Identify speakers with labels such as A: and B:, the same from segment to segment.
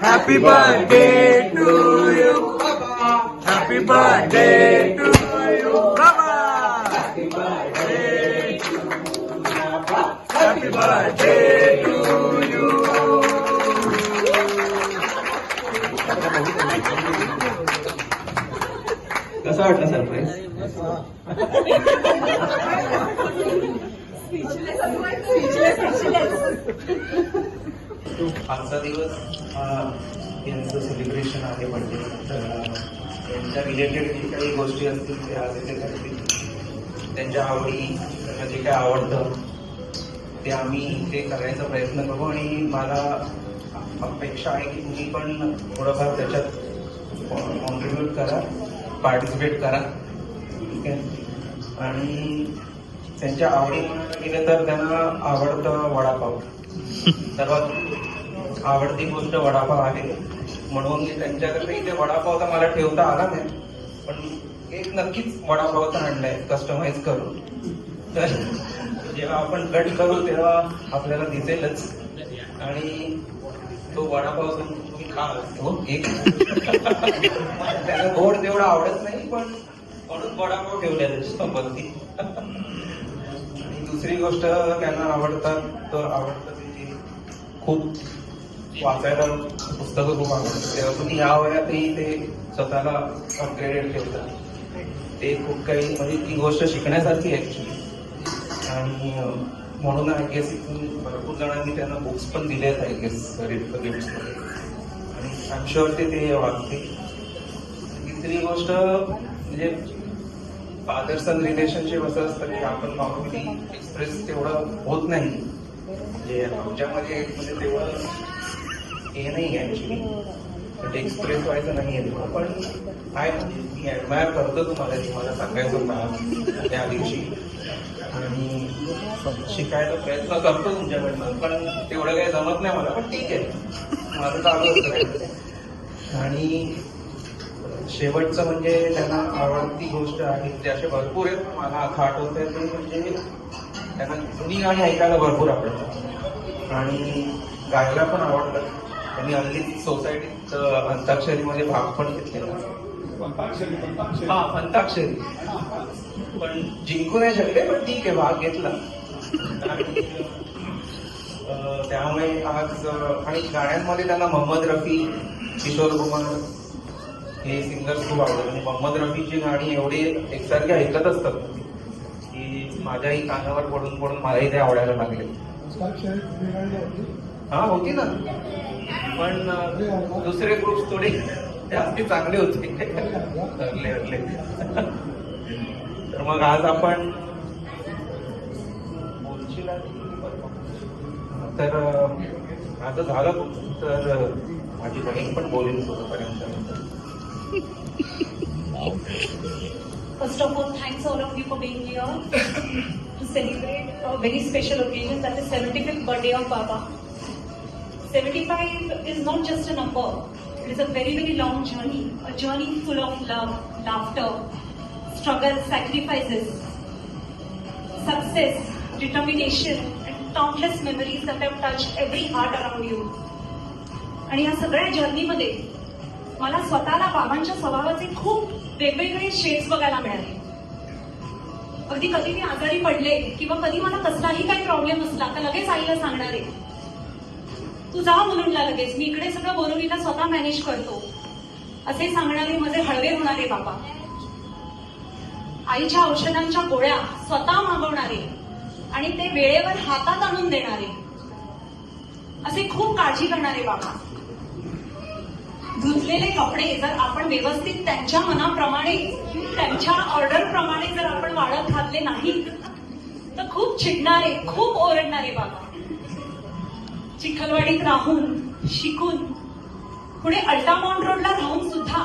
A: Happy birthday to you. Happy birthday to you. Baba. Happy birthday to you. Happy birthday to you.
B: कसा वाटला surprise? आजचा दिवस यांचं celebration आहे birthday, तर त्यांच्या रिलेटेड जे काही गोष्टी असतील ते आज इथे करतील. त्यांच्या आवडी, त्यांना जे काय आवडतं ते आम्ही इथे करायचा प्रयत्न करू. आणि मला अपेक्षा आहे की तुम्ही पण थोडंफार त्याच्यात कॉन्ट्रीब्यूट करा, पार्टिसिपेट करा, ठीक आहे. आणि त्यांच्या आवडी म्हणायला गेलं तर त्यांना आवडतं वडापाव, सर्वात आवडती गोष्ट वडापाव आहे. म्हणून त्यांच्याकडे इथे वडापाव तर मला ठेवता आला नाही, पण एक नक्कीच वडापाव तर आणलाय कस्टमाइज करून. तर जेव्हा आपण कट करू तेव्हा आपल्याला दिसेलच. आणि तो वडापाव तुम्ही खा तो एक त्याला गोड तेवढा आवडत नाही, पण म्हणून वडापाव ठेवलेला सोबती. आणि दुसरी गोष्ट त्यांना आवडतात तर आवडतं त्याची खूप वाचायला पुस्तकं खूप आवडतात. तेव्हा तुम्ही या वयातही ते स्वतःला अपग्रेडेड ठेवतात. ते खूप काही म्हणजे ती गोष्ट शिकण्यासारखी ऍक्च्युली. आणि म्हणून आय गेस भरपूर जणांनी त्यांना बुक्स पण दिले आहेत आय गेस गिफ्ट्समध्ये. आणि आय एम शुअर ते वाचतील. तिसरी गोष्ट म्हणजे फादर सन रिलेशनशिप असं असतं की आपण नॉर्मली एक्सप्रेस तेवढं होत नाही, म्हणजे आमच्यामध्ये म्हणजे तेवढं हे नाही आहे ऍक्च्युली, म्हणजे एक्सप्रेस व्हायचं नाही आहे तेवढं. पण काय मी ऍडमायर करतो तुम्हाला सांगायचं होतं त्या दिवशी. आणि शिकायचा प्रयत्न करतो तुमच्याकडनं, पण तेवढं काही जमत नाही मला, पण ठीक आहे माझं चालू असतं. आणि शेवटचं म्हणजे त्यांना आवडती गोष्ट आहे, ते असे भरपूर आहेत मला आता आठवत आहे ते म्हणजे त्यांना जुनी गाणी ऐकायला भरपूर आवडतात आणि गायला पण आवडतात. त्यांनी हल्ली सोसायटीत अंताक्षरीमध्ये भाग पण घेतलेला. हा अंताक्षरी, पण जिंकू नाही शकले, पण ठीक आहे भाग घेतला. त्यामुळे आज आणि गाण्यांमध्ये त्यांना मोहम्मद रफी, किशोर कुमार हे सिंगर्स खूप आवडतात. आणि मोहम्मद रफीची गाणी एवढी एकसारखी ऐकत असतात की माझ्याही कानावर पडून पडून मलाही ते आवडायला लागले. हा होती ना, पण दुसरे ग्रुप थोडे जास्ती चांगले होते ठरले. तर मग आज आपण तर आता झालं तर माझी बहीण पण बोलेल पर्यंत.
C: First of all, thanks all of you for being here to celebrate a very special occasion, that is 75th birthday of Baba. 75 is not just a number, it is a very, very long journey, a journey full of love, laughter, struggle, sacrifices, success, determination, and countless memories that have touched every heart around you. आणि या सगळ्या जर्नीमध्ये मला स्वतःला बाबांच्या स्वभावाचे खूप वेगवेगळे shades बघायला मिळाले. अगदी कधी मी आजारी पडले किंवा कधी मला कसलाही काही प्रॉब्लेम असला तर लगेच आईला सांगणारे, तू जा मुलुंडला लगेच, मी इकडे सगळं बोलून स्वतः मॅनेज करतो, असे सांगणारे माझे हळवे होणारे बाबा. आईच्या औषधांच्या गोळ्या स्वतः मागवणारे आणि ते वेळेवर हातात आणून देणारे, असे खूप काळजी करणारे बाबा. धुतलेले कपडे जर आपण व्यवस्थित त्यांच्या मनाप्रमाणे, त्यांच्या ऑर्डर प्रमाणे जर आपण वाळत घातले नाही तर खूप चिडणारे, खूप ओरडणारे बाबा. चिखलवाडीत राहून, शिकून, पुढे अल्टामाउंट रोडला राहून सुद्धा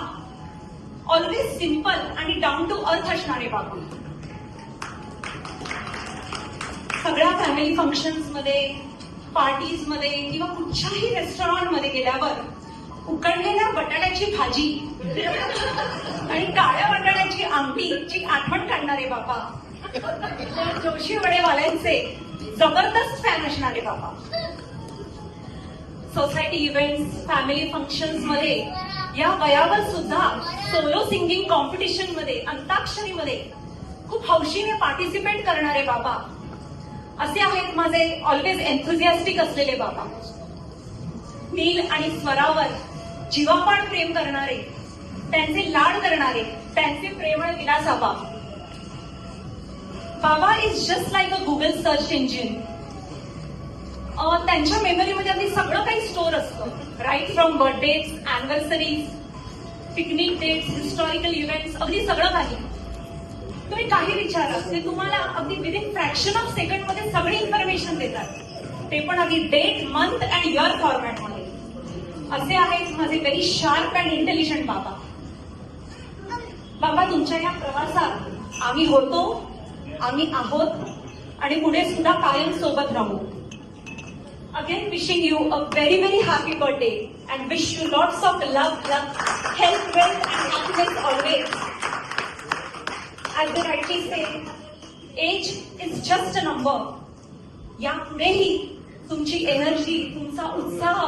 C: ऑलवेज सिंपल आणि डाऊन टू अर्थ असणारे बाबा. सगळ्या फॅमिली फंक्शन्स मध्ये, पार्टीज मध्ये किंवा कुठच्याही रेस्टॉरंट मध्ये गेल्यावर उकडलेल्या बटाट्याची भाजी आणि काळ्या बटाट्याची आमटीची आठवण काढणारे बाबा. जोशी वडेवाल्यांचे जबरदस्त फॅन असणारे बाबा. सोसायटी इव्हेंट्स, फॅमिली फंक्शन्स मध्ये, या वयावर सुद्धा सोलो सिंगिंग कॉम्पिटिशन मध्ये, अंताक्षरीमध्ये खूप हौशीने पार्टिसिपेट करणारे बाबा असे आहेत माझे ऑलवेज एन्थुझियास्टिक असलेले बाबा. नील आणि स्वरावर जीवापाड प्रेम करणारे, त्यांचे लाड करणारे, त्यांचे प्रेमळ विलासाबा. बाबा is just like a Google search engine. त्यांच्या मेमरीमध्ये अगदी सगळं काही स्टोअर असतं. Right from birthdays, anniversaries, picnic dates, historical events, अगदी सगळं काही. तुम्ही काही विचारा ते तुम्हाला अगदी विदिन फ्रॅक्शन ऑफ सेकंड मध्ये सगळी इन्फॉर्मेशन देतात, ते पण अगदी डेट, मंथ अँड इयर फॉर्मॅटमध्ये. असे आहेत माझे व्हेरी शार्प अँड इंटेलिजंट बाबा. बाबा, तुमच्या या प्रवासात आम्ही होतो, आम्ही आहोत आणि पुढे सुद्धा कायम सोबत राहू. Again wishing you a very very happy birthday and wish you lots of love, health, wealth and happiness always. As they rightly say, age is just a number. यापुढेही तुमची एनर्जी, तुमचा उत्साह,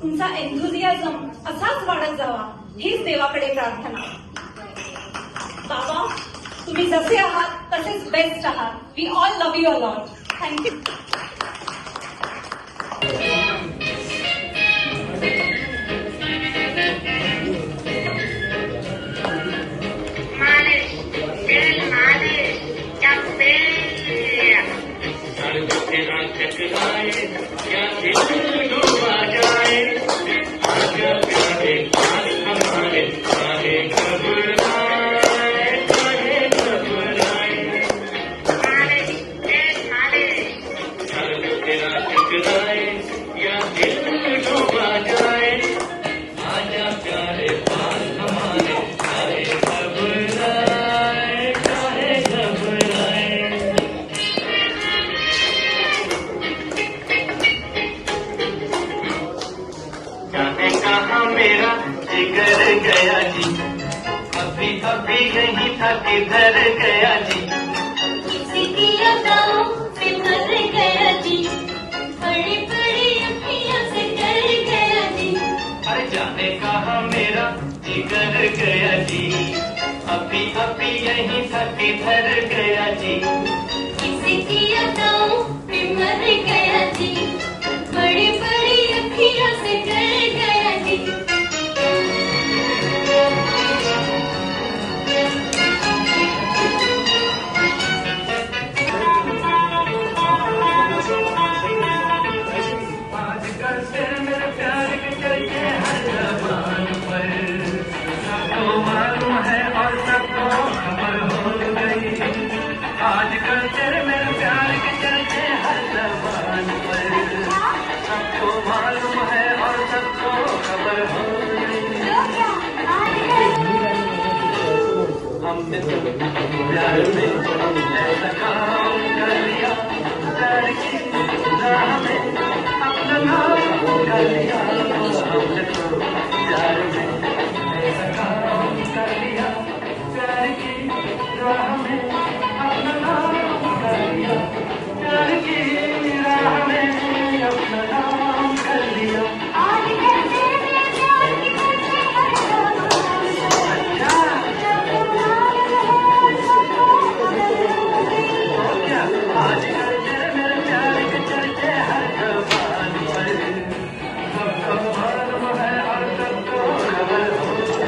C: तुमचा एन्थुझियाझम असाच वाढत जावा, हीच देवाकडे प्रार्थना. बाबा, तुम्ही जसे आहात तसेच बेस्ट आहात. We all love you a lot. Thank you.
D: अभी यही था किधर गया जी,
E: किसी की अदाओं से मर गया जी, बड़ी बड़ी अखियों से कर गया जी.
D: अरे जाने कहा मेरा जिगर गया जी, अभी अभी यही था किधर गया जी.
E: किसी की अदाओं से मर गया जी, बड़ी बड़ी अखियों से कर गया जी.
D: आजकल तेरे मेरे प्यार के चलते हर जबान पर सबको मालूम है और सबको खबर हो गई. हमने तो प्यार में ऐसा काम कर लिया, प्यार की राह में अपना नाम कर लिया. हमने तो प्यार में ऐसा काम कर लिया, प्यार की राह में अपना नाम कर लिया, प्यार की राह में अपना नाम कर लिया. आजकल तेरे मेरे प्यार के चलते हर जबान पर सबको मालूम है और सबको खबर हो गई.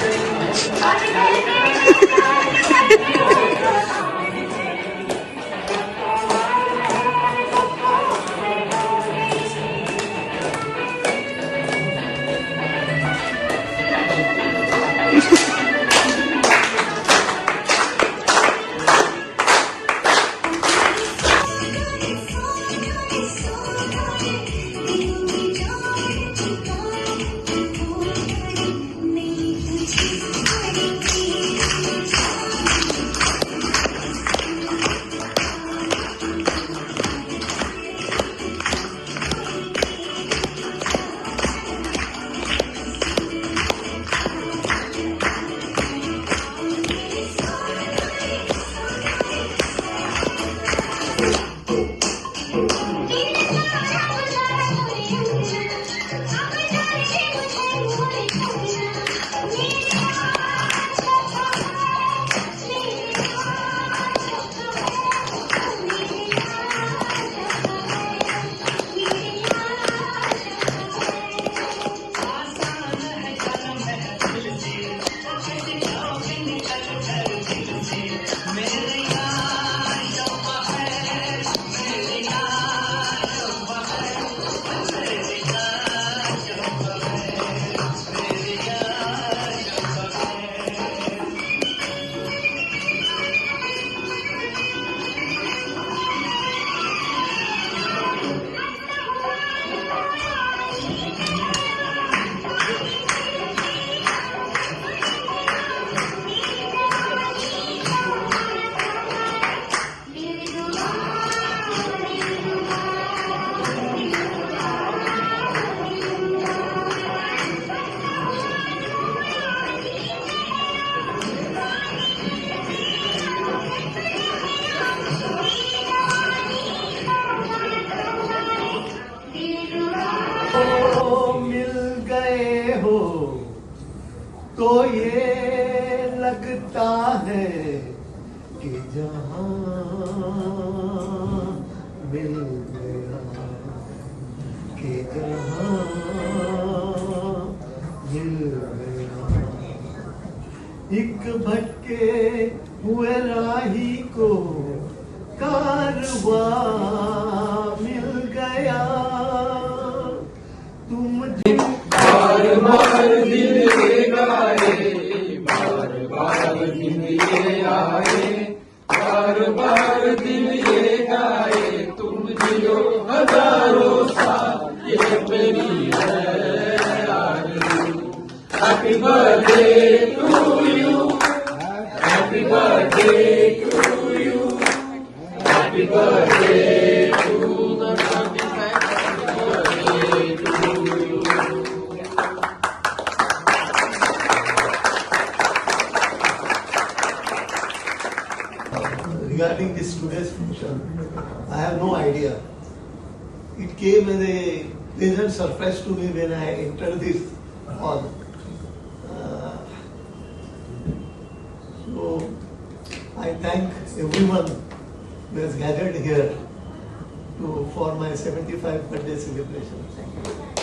F: तो ये लगता है कि जहां मिल गया, कि जहां मिल गया। एक भटके हुए राही को कारवा मिल गया। तुम
A: बार बार दिल ये गाए, बार बार दिल ये आए, बार बार दिल ये गाए, तुम जियो हजारों साल ये मेरी है आरज़ू। Happy birthday to you, happy birthday to you, happy birthday to the
F: regarding this today's function, I have no idea. It came as a pleasant surprise to me when I entered this hall. So I thank everyone who has gathered here for my 75th birthday celebration. Thank you.